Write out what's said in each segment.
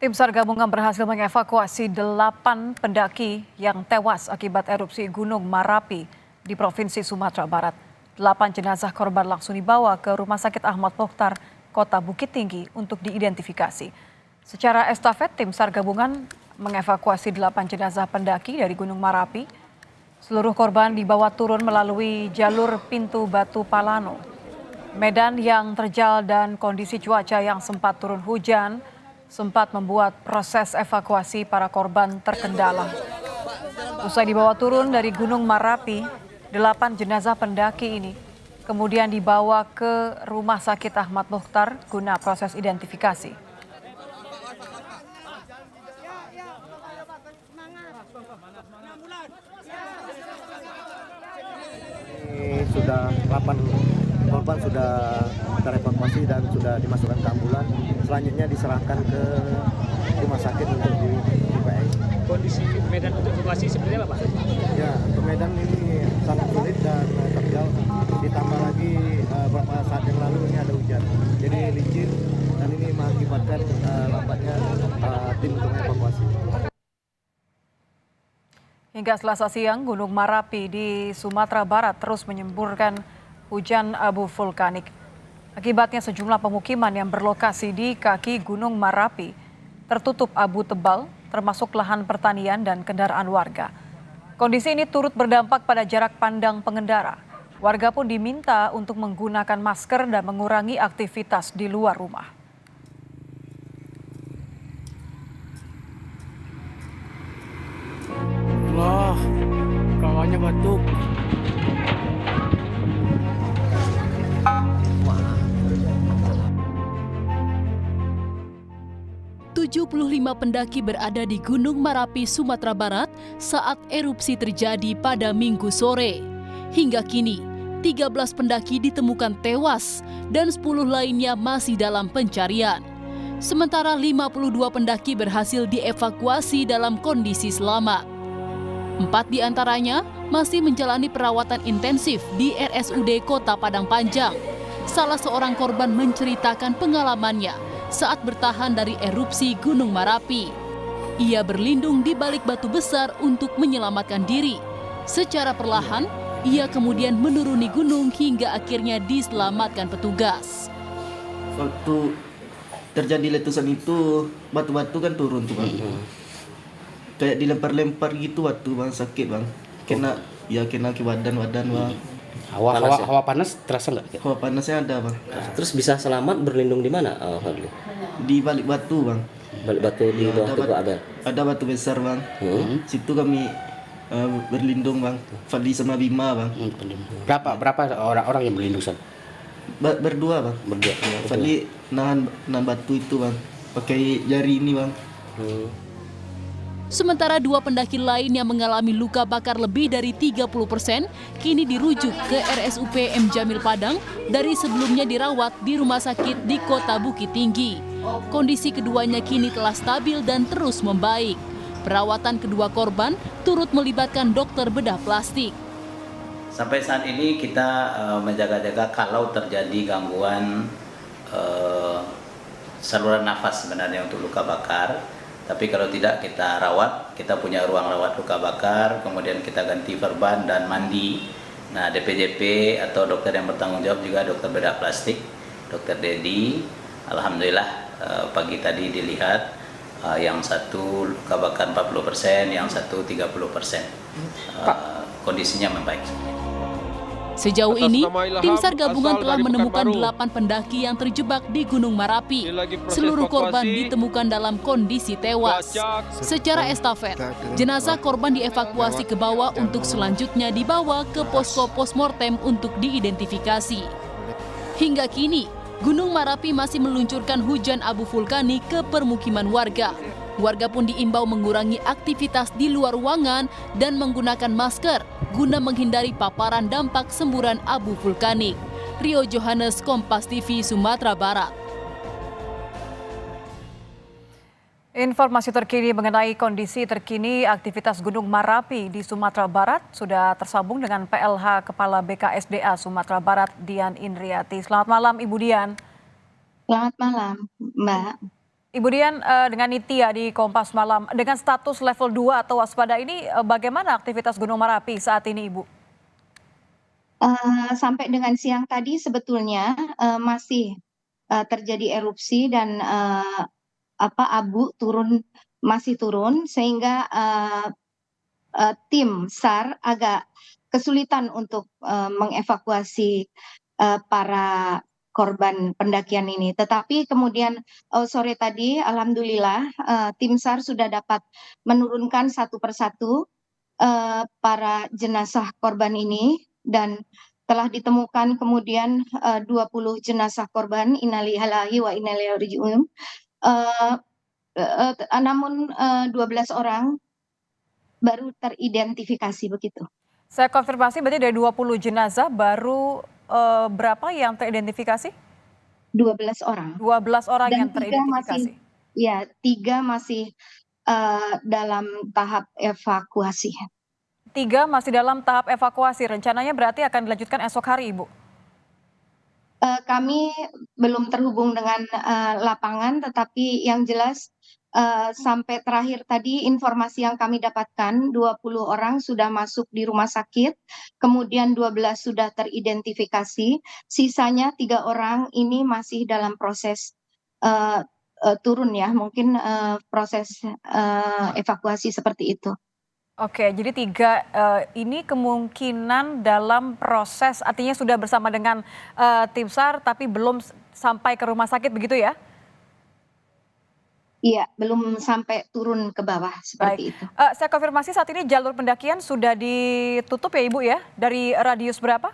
Tim SAR gabungan berhasil mengevakuasi 8 pendaki yang tewas akibat erupsi Gunung Marapi di Provinsi Sumatera Barat. 8 jenazah korban langsung dibawa ke Rumah Sakit Ahmad Mukhtar, Kota Bukit Tinggi untuk diidentifikasi. Secara estafet, tim SAR gabungan mengevakuasi 8 jenazah pendaki dari Gunung Marapi. Seluruh korban dibawa turun melalui jalur Pintu Batu Palano. Medan yang terjal dan kondisi cuaca yang sempat turun hujan sempat membuat proses evakuasi para korban terkendala. Usai dibawa turun dari Gunung Marapi, 8 jenazah pendaki ini kemudian dibawa ke Rumah Sakit Ahmad Mukhtar guna proses identifikasi. Ini sudah 8 korban sudah terevakuasi dan sudah dimasukkan ke ambulan. Selanjutnya diserahkan ke rumah sakit untuk di-PI. Kondisi medan untuk evakuasi seperti apa, Pak? Ya, untuk medan ini sangat sulit dan terjal. Ditambah lagi beberapa saat yang lalu ini ada hujan. Jadi licin dan ini mengakibatkan lambatnya tim untuk evakuasi. Hingga Selasa siang, Gunung Marapi di Sumatera Barat terus menyemburkan hujan abu vulkanik. Akibatnya sejumlah pemukiman yang berlokasi di kaki Gunung Marapi tertutup abu tebal, termasuk lahan pertanian dan kendaraan warga. Kondisi ini turut berdampak pada jarak pandang pengendara. Warga pun diminta untuk menggunakan masker dan mengurangi aktivitas di luar rumah. Wah, kawannya batuk. 75 pendaki berada di Gunung Marapi, Sumatera Barat saat erupsi terjadi pada Minggu sore. Hingga kini, 13 pendaki ditemukan tewas dan 10 lainnya masih dalam pencarian. Sementara 52 pendaki berhasil dievakuasi dalam kondisi selamat. 4 diantaranya masih menjalani perawatan intensif di RSUD Kota Padang Panjang. Salah seorang korban menceritakan pengalamannya saat bertahan dari erupsi Gunung Marapi. Ia berlindung di balik batu besar untuk menyelamatkan diri. Secara perlahan, ia kemudian menuruni gunung hingga akhirnya diselamatkan petugas. Waktu terjadi letusan itu, batu-batu kan turun tuh, Bang. Kayak dilempar-lempar gitu waktu, Bang, sakit, Bang. Kena ke badan, Bang. Hawa panas terasa nggak? Hawa panasnya ada, Bang. Terus bisa selamat berlindung di mana, Fadli? Di balik batu, Bang. Balik batu di bawah Tugu Abel. Ada batu besar, Bang. Situ kami berlindung, Bang. Fadli sama Bima, Bang. Berapa orang yang berlindung sana? Berdua, Bang. Berdua. Fadli nahan batu itu, Bang. Pakai jari ini, Bang. Sementara 2 pendaki lain yang mengalami luka bakar lebih dari 30% kini dirujuk ke RSUP M. Jamil Padang dari sebelumnya dirawat di rumah sakit di Kota Bukit Tinggi. Kondisi keduanya kini telah stabil dan terus membaik. Perawatan kedua korban turut melibatkan dokter bedah plastik. Sampai saat ini kita menjaga-jaga kalau terjadi gangguan saluran nafas sebenarnya untuk luka bakar. Tapi kalau tidak kita rawat, kita punya ruang rawat luka bakar, kemudian kita ganti perban dan mandi. Nah, DPJP atau dokter yang bertanggung jawab juga dokter bedah plastik, Dokter Dedi. Alhamdulillah pagi tadi dilihat yang satu luka bakar 40%, yang satu 30%. Kondisinya membaik. Sejauh ini, tim SAR gabungan telah menemukan 8 pendaki yang terjebak di Gunung Marapi. Seluruh korban ditemukan dalam kondisi tewas. Secara estafet, jenazah korban dievakuasi ke bawah untuk selanjutnya dibawa ke posko postmortem untuk diidentifikasi. Hingga kini, Gunung Marapi masih meluncurkan hujan abu vulkanik ke permukiman warga. Warga pun diimbau mengurangi aktivitas di luar ruangan dan menggunakan masker guna menghindari paparan dampak semburan abu vulkanik. Rio Johannes, Kompas TV, Sumatera Barat. Informasi terkini mengenai kondisi terkini aktivitas Gunung Marapi di Sumatera Barat sudah tersambung dengan PLH Kepala BKSDA Sumatera Barat, Dian Indriati. Selamat malam, Ibu Dian. Selamat malam, Mbak. Ibu Dian, dengan Nitya di Kompas Malam, dengan status level 2 atau waspada ini, bagaimana aktivitas Gunung Merapi saat ini, Ibu? Sampai dengan siang tadi sebetulnya masih terjadi erupsi dan abu masih turun sehingga tim SAR agak kesulitan untuk mengevakuasi para korban pendakian ini. Tetapi kemudian sore tadi, alhamdulillah, tim SAR sudah dapat menurunkan satu persatu para jenazah korban ini dan telah ditemukan kemudian 20 jenazah korban, innalillahi wa inna ilaihi raji'un. Namun 12 orang baru teridentifikasi begitu. Saya konfirmasi berarti dari 20 jenazah baru berapa yang teridentifikasi? 12 orang. 12 orang Dan yang teridentifikasi. tiga masih dalam tahap evakuasi. 3 masih dalam tahap evakuasi. Rencananya berarti akan dilanjutkan esok hari, Ibu? Kami belum terhubung dengan lapangan, tetapi yang jelas sampai terakhir tadi informasi yang kami dapatkan 20 orang sudah masuk di rumah sakit, kemudian 12 sudah teridentifikasi, sisanya 3 orang ini masih dalam proses turun ya, mungkin proses evakuasi seperti itu. Oke, jadi 3 ini kemungkinan dalam proses, artinya sudah bersama dengan tim SAR tapi belum sampai ke rumah sakit begitu ya? Iya, belum sampai turun ke bawah seperti itu. Saya konfirmasi saat ini jalur pendakian sudah ditutup ya Ibu ya? Dari radius berapa?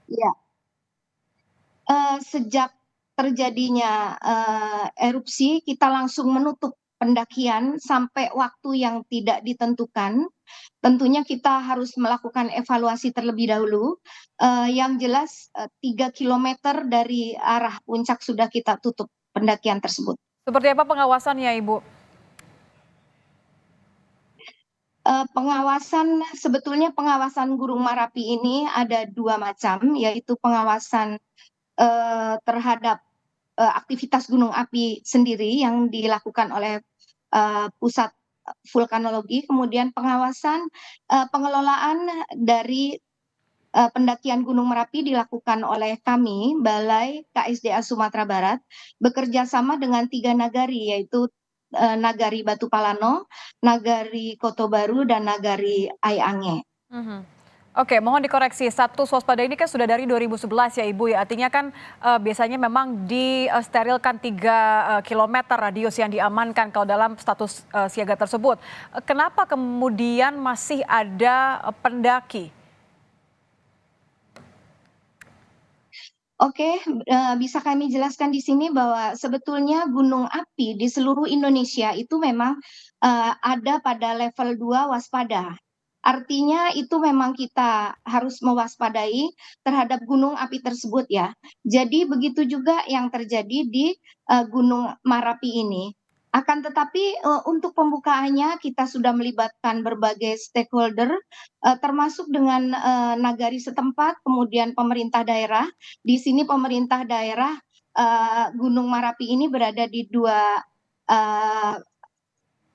Iya. Sejak terjadinya erupsi, kita langsung menutup pendakian sampai waktu yang tidak ditentukan. Tentunya kita harus melakukan evaluasi terlebih dahulu. Yang jelas 3 kilometer dari arah puncak sudah kita tutup pendakian tersebut. Seperti apa pengawasannya Ibu? Sebetulnya pengawasan Gunung Merapi ini ada 2 macam, yaitu pengawasan terhadap aktivitas gunung api sendiri yang dilakukan oleh pusat vulkanologi, kemudian pengawasan pengelolaan dari pendakian Gunung Merapi dilakukan oleh kami, Balai KSDA Sumatera Barat, bekerja sama dengan 3 nagari, yaitu Nagari Batu Palano, Nagari Koto Baru, dan Nagari Aiange. Oke, mohon dikoreksi, status waspada ini kan sudah dari 2011 ya Ibu ya, artinya kan biasanya memang disterilkan 3 kilometer radius yang diamankan kalau dalam status siaga tersebut. Kenapa kemudian masih ada pendaki? Oke, bisa kami jelaskan di sini bahwa sebetulnya gunung api di seluruh Indonesia itu memang ada pada level 2 waspada. Artinya itu memang kita harus mewaspadai terhadap gunung api tersebut ya. Jadi begitu juga yang terjadi di Gunung Merapi ini. Akan tetapi untuk pembukaannya kita sudah melibatkan berbagai stakeholder termasuk dengan nagari setempat, kemudian pemerintah daerah. Di sini pemerintah daerah Gunung Merapi ini berada di 2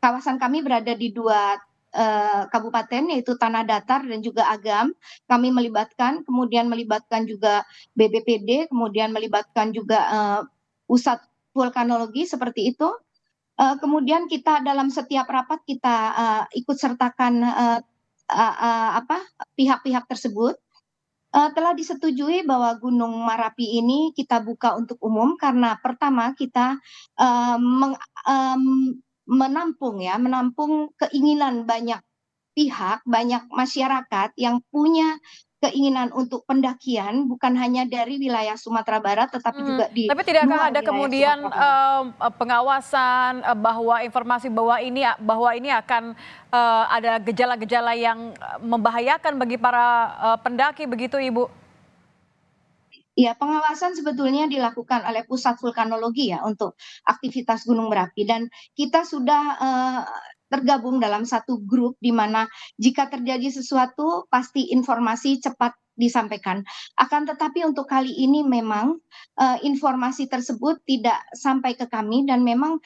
kawasan kami berada di 2 kabupaten, yaitu Tanah Datar dan juga Agam. Kami kemudian melibatkan juga BPBD, kemudian melibatkan juga pusat vulkanologi seperti itu. Kemudian kita dalam setiap rapat kita ikut sertakan pihak-pihak tersebut. Telah disetujui bahwa Gunung Merapi ini kita buka untuk umum karena pertama kita menampung keinginan banyak pihak, banyak masyarakat yang punya keinginan untuk pendakian bukan hanya dari wilayah Sumatera Barat tetapi juga di Tapi tidakkah luar ada wilayah kemudian Sumatera Barat. pengawasan bahwa informasi bahwa ini akan ada gejala-gejala yang membahayakan bagi para pendaki begitu Ibu? Ya, pengawasan sebetulnya dilakukan oleh pusat vulkanologi ya untuk aktivitas Gunung Merapi dan kita sudah tergabung dalam satu grup di mana jika terjadi sesuatu pasti informasi cepat disampaikan. Akan tetapi untuk kali ini memang informasi tersebut tidak sampai ke kami dan memang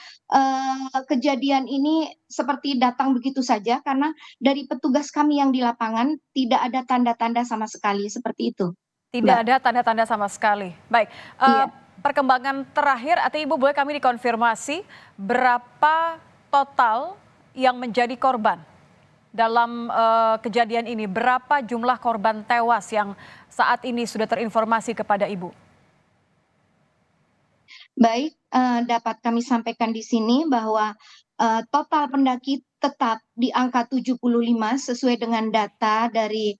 kejadian ini seperti datang begitu saja karena dari petugas kami yang di lapangan tidak ada tanda-tanda sama sekali seperti itu. Tidak Mbak. ada tanda-tanda sama sekali. Baik, Iya. perkembangan terakhir atau Ibu boleh kami dikonfirmasi berapa total yang menjadi korban dalam kejadian ini? Berapa jumlah korban tewas yang saat ini sudah terinformasi kepada Ibu? Baik, dapat kami sampaikan di sini bahwa total pendaki tetap di angka 75 sesuai dengan data dari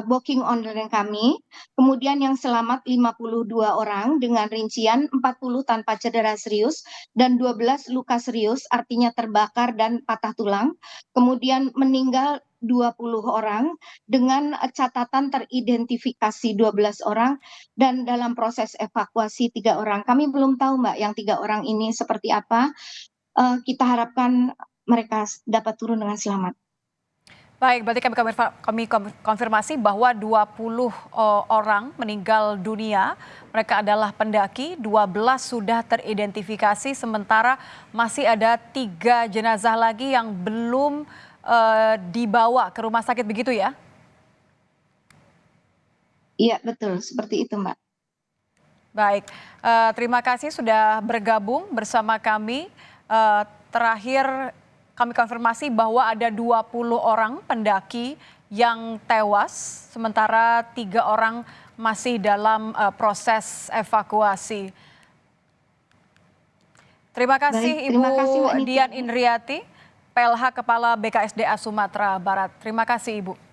booking online kami. Kemudian yang selamat 52 orang dengan rincian 40 tanpa cedera serius dan 12 luka serius artinya terbakar dan patah tulang. Kemudian meninggal 20 orang dengan catatan teridentifikasi 12 orang dan dalam proses evakuasi 3 orang. Kami belum tahu Mbak yang 3 orang ini seperti apa. Kita harapkan mereka dapat turun dengan selamat. Baik, berarti kami konfirmasi bahwa 20 orang meninggal dunia. Mereka adalah pendaki, 12 sudah teridentifikasi, sementara masih ada 3 jenazah lagi yang belum dibawa ke rumah sakit, begitu ya? Iya, betul. Seperti itu, Mbak. Baik, terima kasih sudah bergabung bersama kami. Terakhir kami konfirmasi bahwa ada 20 orang pendaki yang tewas, sementara 3 orang masih dalam proses evakuasi. Terima kasih Baik, terima Ibu kasih, Mbak Niti. Dian Indriati, PLH Kepala BKSDA Sumatera Barat. Terima kasih Ibu.